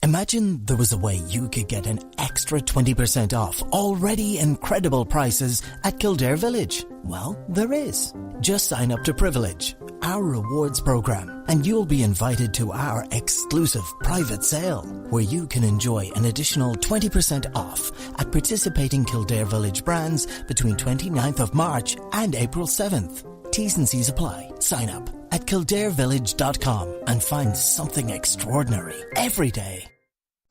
Imagine there was a way you could get an extra 20% off already incredible prices at Kildare Village. Well, there is. Just sign up to Privilege, our rewards program, and you'll be invited to our exclusive private sale, where you can enjoy an additional 20% off at participating Kildare Village brands between 29th of March and April 7th. T's and C's apply. Sign up at kildarevillage.com and find something extraordinary every day.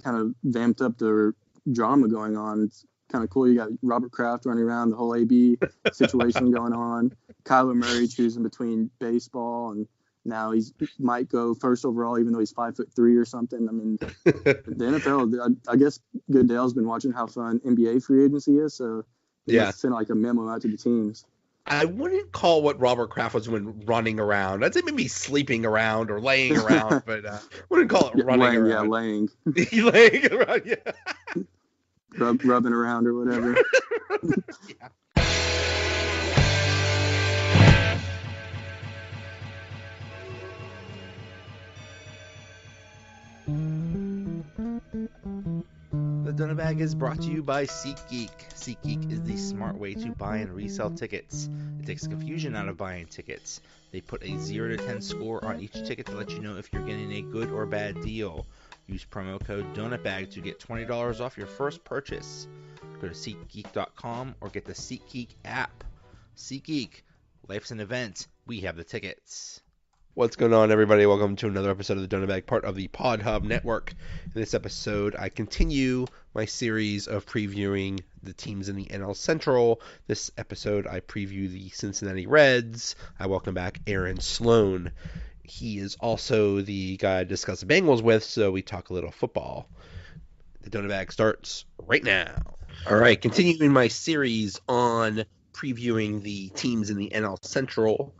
Kind of vamped up the drama going on. It's kind of cool. You got Robert Kraft running around, the whole AB situation going on. Kyler Murray choosing between baseball, and now might go first overall, even though he's 5'3" or something. I mean, the NFL. I guess Goodell's been watching how fun NBA free agency is, so he must send like a memo out to the teams. I wouldn't call what Robert Kraft was doing running around. I'd say maybe sleeping around or laying around, but wouldn't call it running around. Yeah, laying. Laying around, yeah. Rubbing around or whatever. Yeah. The Donut Bag is brought to you by SeatGeek. SeatGeek is the smart way to buy and resell tickets. It takes confusion out of buying tickets. They put a 0 to 10 score on each ticket to let you know if you're getting a good or bad deal. Use promo code DonutBag to get $20 off your first purchase. Go to SeatGeek.com or get the SeatGeek app. SeatGeek, life's an event. We have the tickets. What's going on, everybody? Welcome to another episode of the Donut Bag, part of the Pod Hub Network. In this episode, I continue my series of previewing the teams in the NL Central. This episode, I preview the Cincinnati Reds. I welcome back Aaron Slone. He is also the guy I discuss the Bengals with, so we talk a little football. The Donut Bag starts right now. All right, continuing my series on previewing the teams in the NL Central.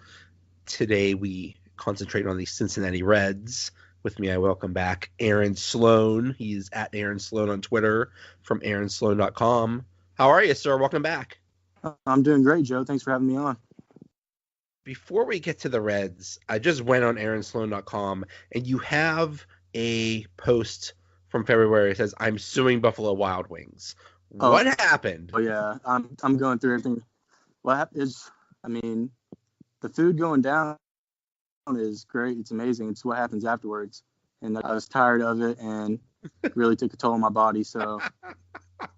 Today, we concentrate on the Cincinnati Reds. With me, I welcome back Aaron Slone. He's at Aaron Slone on Twitter from aaronslone.com. How are you, sir? Welcome back. I'm doing great, Joe. Thanks for having me on. Before we get to the Reds, I just went on aaronslone.com, and you have a post from February that says, "I'm suing Buffalo Wild Wings." What happened? Oh, yeah. I'm going through everything. What happened is, I mean, the food going down is great. It's amazing. It's what happens afterwards. And I was tired of it and really took a toll on my body. So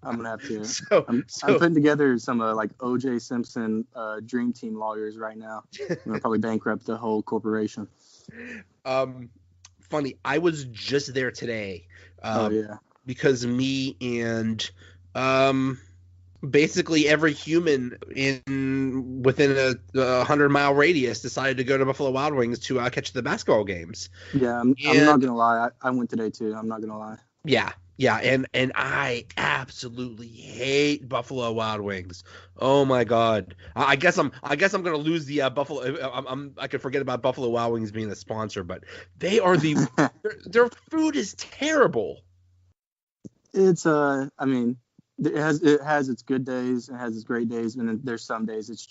I'm going to have to. I'm putting together some like O.J. Simpson dream team lawyers right now. I'm going to probably bankrupt the whole corporation. Funny. I was just there today. Yeah. Because me and basically every human within a 100-mile radius decided to go to Buffalo Wild Wings to catch the basketball games. Yeah, I'm not gonna lie. I went today too. I'm not gonna lie. Yeah, and I absolutely hate Buffalo Wild Wings. Oh my God. I guess I'm gonna lose the Buffalo. I could forget about Buffalo Wild Wings being a sponsor, but they are their food is terrible. It's I mean. It has its good days, it has its great days, and then there's some days it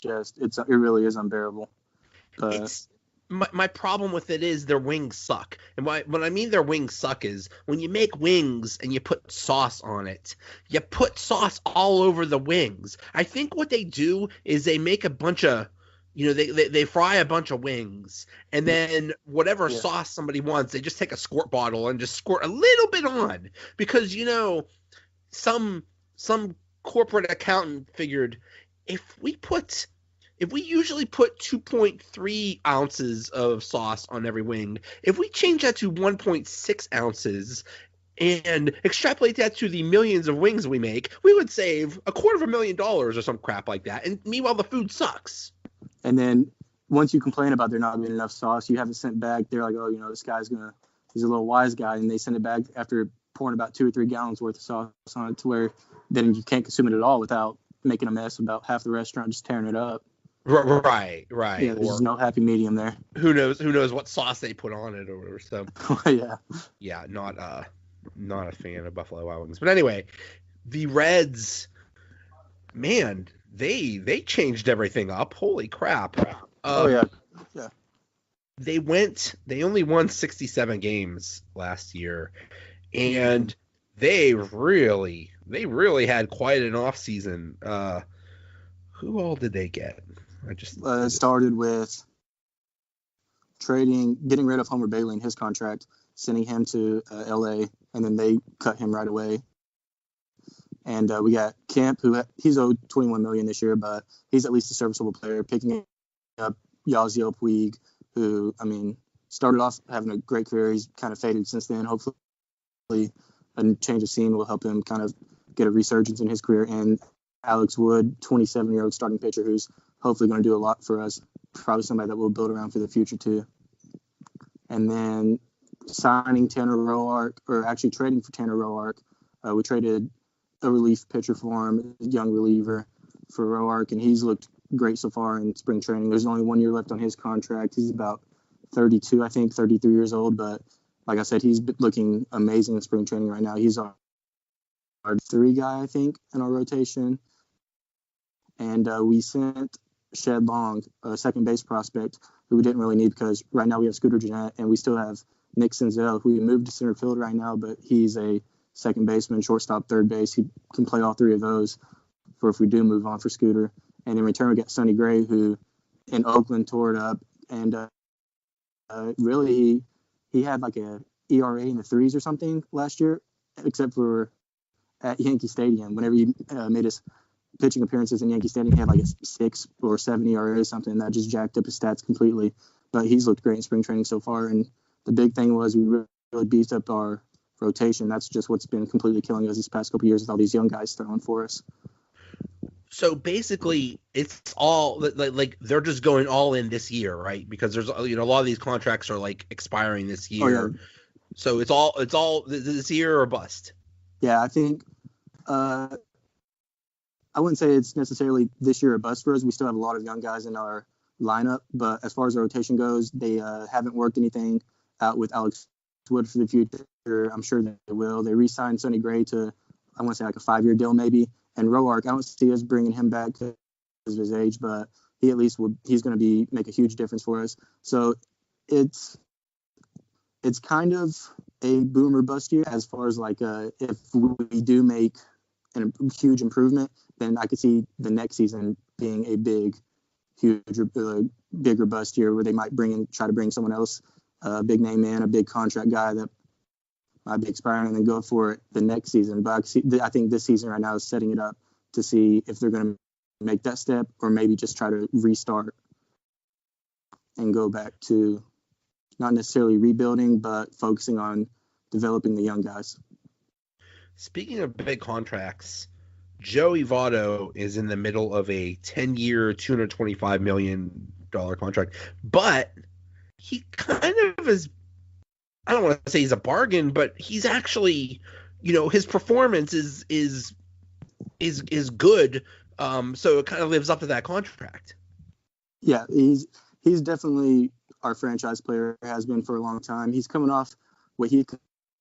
really is unbearable. But my problem with it is their wings suck. And what I mean their wings suck is when you make wings and you put sauce on it, you put sauce all over the wings. I think what they do is they make a bunch of, they fry a bunch of wings, and then whatever sauce somebody wants, they just take a squirt bottle and just squirt a little bit on. Because, some corporate accountant figured if we usually put 2.3 ounces of sauce on every wing, if we change that to 1.6 ounces and extrapolate that to the millions of wings we make, we would save $250,000 or some crap like that. And meanwhile, the food sucks. And then once you complain about there not being enough sauce, you have it sent back. They're like, oh, this guy's he's a little wise guy. And they send it back after pouring about 2 or 3 gallons worth of sauce on it to where then you can't consume it at all without making a mess about half the restaurant, just tearing it up. Right. Yeah, there's no happy medium there. Who knows what sauce they put on it or whatever. So yeah, not a fan of Buffalo Wild Wings. But anyway, the Reds, man, they changed everything up. Holy crap. Yeah. They only won 67 games last year. and they really had quite an offseason. Who all did they get? It started with getting rid of Homer Bailey in his contract, sending him to LA, and then they cut him right away. And we got Kemp, he's owed $21 million this year, but he's at least a serviceable player. Picking up Yasiel Puig, who, I mean, started off having a great career. He's kind of faded since then. Hopefully a change of scene will help him kind of get a resurgence in his career. And Alex Wood, 27-year-old starting pitcher who's hopefully going to do a lot for us. Probably somebody that we'll build around for the future too. And then signing Tanner Roark, or actually trading for Tanner Roark. We traded a relief pitcher for him, a young reliever for Roark, and he's looked great so far in spring training. There's only 1 year left on his contract. He's about 32, I think, 33 years old. But like I said, he's looking amazing in spring training right now. He's our 3 guy, I think, in our rotation. And we sent Shed Long, a second base prospect, who we didn't really need because right now we have Scooter Gennett and we still have Nick Senzel, who we moved to center field right now, but he's a second baseman, shortstop, third base. He can play all 3 of those for if we do move on for Scooter. And in return, we got Sonny Gray, who in Oakland tore it up. And really, he had like a ERA in the 3s or something last year, except for at Yankee Stadium. Whenever he made his pitching appearances in Yankee Stadium, he had like a 6 or 7 ERA or something that just jacked up his stats completely. But he's looked great in spring training so far. And the big thing was we really beefed up our rotation. That's just what's been completely killing us these past couple of years with all these young guys throwing for us. So basically, it's all like they're just going all in this year, right? Because there's a lot of these contracts are like expiring this year. Oh, yeah. So it's all this year or bust. Yeah, I think I wouldn't say it's necessarily this year or bust for us. We still have a lot of young guys in our lineup, but as far as our rotation goes, they haven't worked anything out with Alex Wood for the future. I'm sure they will. They re-signed Sonny Gray to, I want to say like a 5-year deal maybe. And Roark, I don't see us bringing him back because of his age, but he at least he's going to make a huge difference for us. So it's kind of a boom or bust year as far as like if we do make a huge improvement, then I could see the next season being a bigger bust year where they might try to bring someone else, a big name man, a big contract guy that might be expiring and then go for it the next season. But I think this season right now is setting it up to see if they're going to make that step or maybe just try to restart and go back to not necessarily rebuilding, but focusing on developing the young guys. Speaking of big contracts, Joey Votto is in the middle of a 10-year, $225 million contract, but he kind of is, I don't want to say he's a bargain, but he's actually, his performance is good. So it kind of lives up to that contract. Yeah, he's definitely our franchise player, has been for a long time. He's coming off what he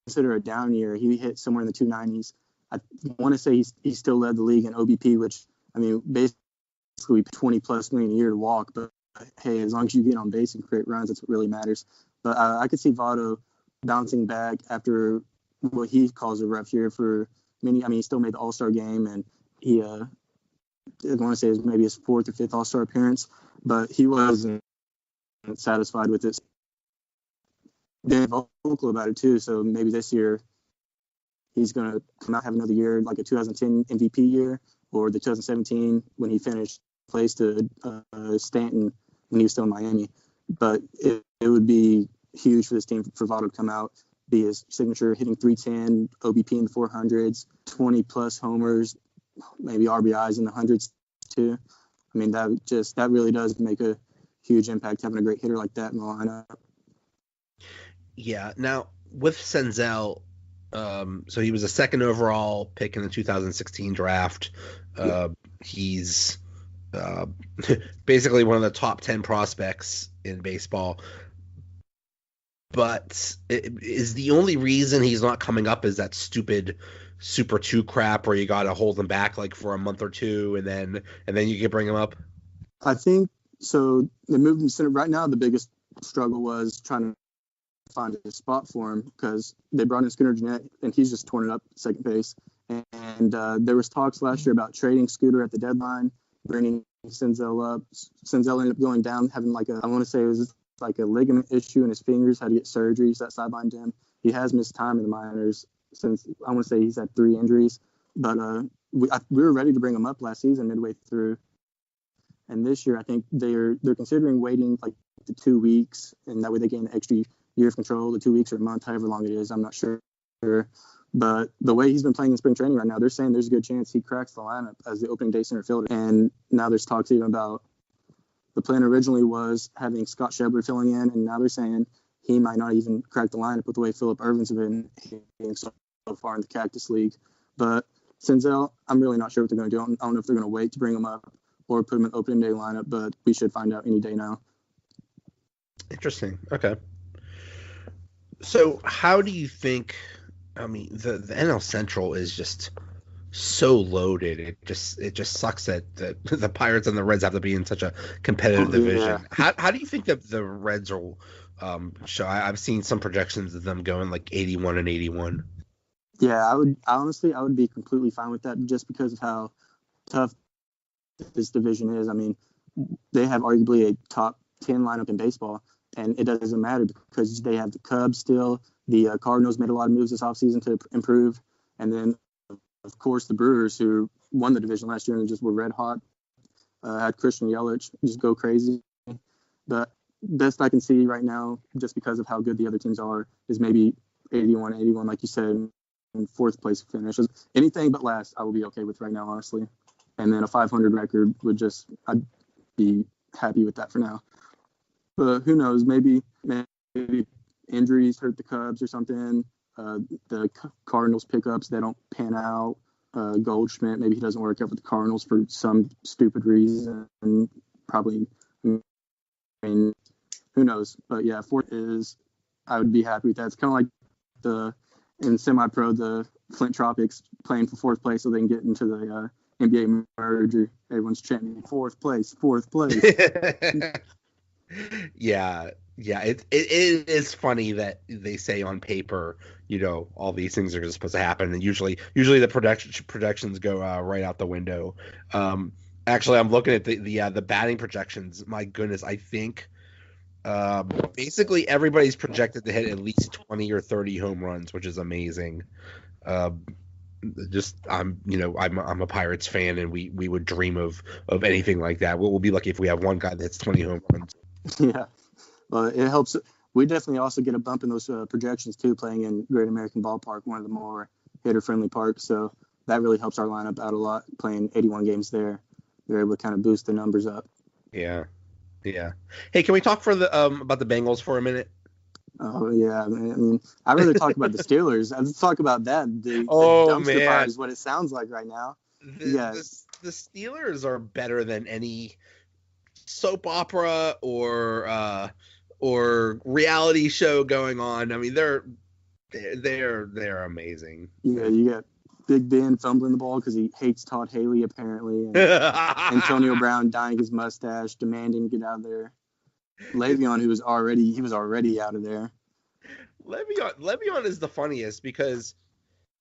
consider a down year. He hit somewhere in the 290s. I want to say he still led the league in OBP, which, I mean, basically 20 plus million a year to walk. But hey, as long as you get on base and create runs, that's what really matters. But I could see Votto bouncing back after what he calls a rough year for many. I mean, he still made the All-Star game, and he, I want to say it was maybe his 4th or 5th All-Star appearance, but he wasn't satisfied with it. Been vocal about it too, so maybe this year he's going to come out, have another year, like a 2010 MVP year, or the 2017 when he finished place to Stanton when he was still in Miami. But it would be huge for this team for Votto to come out, be his signature, hitting 310, OBP in the 400s, 20-plus homers, maybe RBIs in the hundreds too. I mean, that really does make a huge impact, having a great hitter like that in the lineup. Yeah. Now, with Senzel, so he was a 2nd overall pick in the 2016 draft. He's basically one of the top 10 prospects in baseball. But is the only reason he's not coming up is that stupid Super 2 crap where you got to hold him back like for a month or two and then you can bring him up? I think so. They moved him center. Right now, the biggest struggle was trying to find a spot for him because they brought in Scooter Gennett, and he's just torn it up second base. And there was talks last year about trading Scooter at the deadline, bringing Senzel up. Senzel ended up going down, having I want to say it was like a ligament issue in his fingers, had to get surgery, so that sidelined him. He has missed time in the minors since, I want to say he's had 3 injuries. But we were ready to bring him up last season midway through. And this year, I think they're considering waiting like the 2 weeks, and that way they gain an extra year of control, the 2 weeks or a month, however long it is. I'm not sure. But the way he's been playing in spring training right now, they're saying there's a good chance he cracks the lineup as the opening day center fielder. And now there's talks even about the plan originally was having Scott Schebler filling in, and now they're saying he might not even crack the lineup with the way Phillip Ervin's been hitting so far in the Cactus League. But Senzel, I'm really not sure what they're going to do. I don't know if they're going to wait to bring him up or put him in the opening day lineup, but we should find out any day now. Interesting. Okay. So how do you think, I mean, the NL Central is just so loaded. It just sucks that the Pirates and the Reds have to be in such a competitive division. How do you think that the Reds will show? I've seen some projections of them going like 81 and 81. Yeah, I would be completely fine with that just because of how tough this division is. I mean, they have arguably a top 10 lineup in baseball, and it doesn't matter because they have the Cubs still. The Cardinals made a lot of moves this offseason to improve. And then, of course, the Brewers, who won the division last year and just were red hot, had Christian Yelich just go crazy. But best I can see right now, just because of how good the other teams are, is maybe 81, like you said, in 4th place finish. Anything but last, I will be okay with right now, honestly. And then a 500 record I'd be happy with that for now. But who knows? Maybe injuries hurt the Cubs or something. The Cardinals pickups, they don't pan out. Goldschmidt, maybe he doesn't work out with the Cardinals for some stupid reason. Probably, I mean, who knows? But yeah, 4th is, I would be happy with that. It's kind of like in semi-pro, the Flint Tropics playing for 4th place so they can get into the NBA merger. Everyone's chanting 4th place. Yeah. It is funny that they say on paper, all these things are supposed to happen, and usually the projections go right out the window. Actually, I'm looking at the batting projections. My goodness, I think basically everybody's projected to hit at least 20 or 30 home runs, which is amazing. I'm a Pirates fan, and we would dream of anything like that. We'll be lucky if we have one guy that's 20 home runs. Yeah, well, it helps. We definitely also get a bump in those projections too, playing in Great American Ballpark, one of the more hitter-friendly parks. So that really helps our lineup out a lot. Playing 81 games there, we're able to kind of boost the numbers up. Yeah. Hey, can we talk about the Bengals for a minute? Oh yeah, man. I mean, I'd rather talk about the Steelers. Let's talk about that. The dumpster fire is what it sounds like right now. The Steelers are better than any soap opera or reality show going on. I mean, they're amazing. Yeah, you got Big Ben fumbling the ball because he hates Todd Haley apparently, and Antonio Brown dyeing his mustache, demanding to get out of there. Le'Veon, he was already out of there. Le'Veon is the funniest because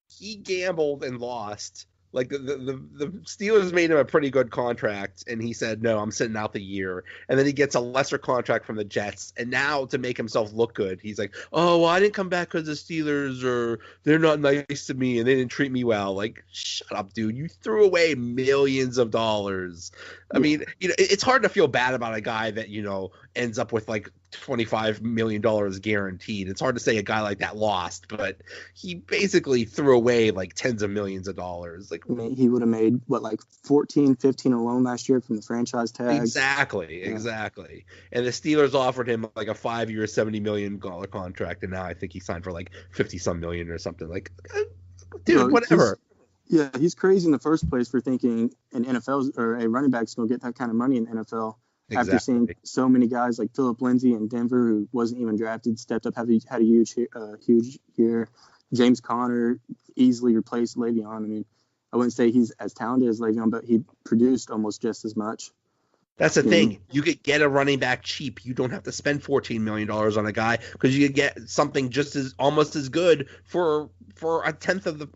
he gambled and lost. Like the Steelers made him a pretty good contract, and he said, "No, I'm sitting out the year." And then he gets a lesser contract from the Jets, and now to make himself look good, he's like, "Oh, well, I didn't come back because the Steelers they're not nice to me and they didn't treat me well." Like, shut up, dude! You threw away millions of dollars. I mean, it's hard to feel bad about a guy that ends up with like $25 million guaranteed. It's hard to say a guy like that lost, but he basically threw away like tens of millions of dollars. Like, I mean, he would have made like 14, 15 alone last year from the franchise tag. Exactly. And the Steelers offered him like a 5-year, $70 million contract, and now I think he signed for like 50 some million or something. Like, dude, whatever. He's crazy in the first place for thinking an NFL or a running back's going to get that kind of money in the NFL. Exactly. After seeing so many guys like Phillip Lindsay in Denver, who wasn't even drafted, stepped up, had a huge year. James Conner easily replaced Le'Veon. I mean, I wouldn't say he's as talented as Le'Veon, but he produced almost just as much. That's the thing. You could get a running back cheap. You don't have to spend $14 million on a guy because you could get something almost as good for a tenth of the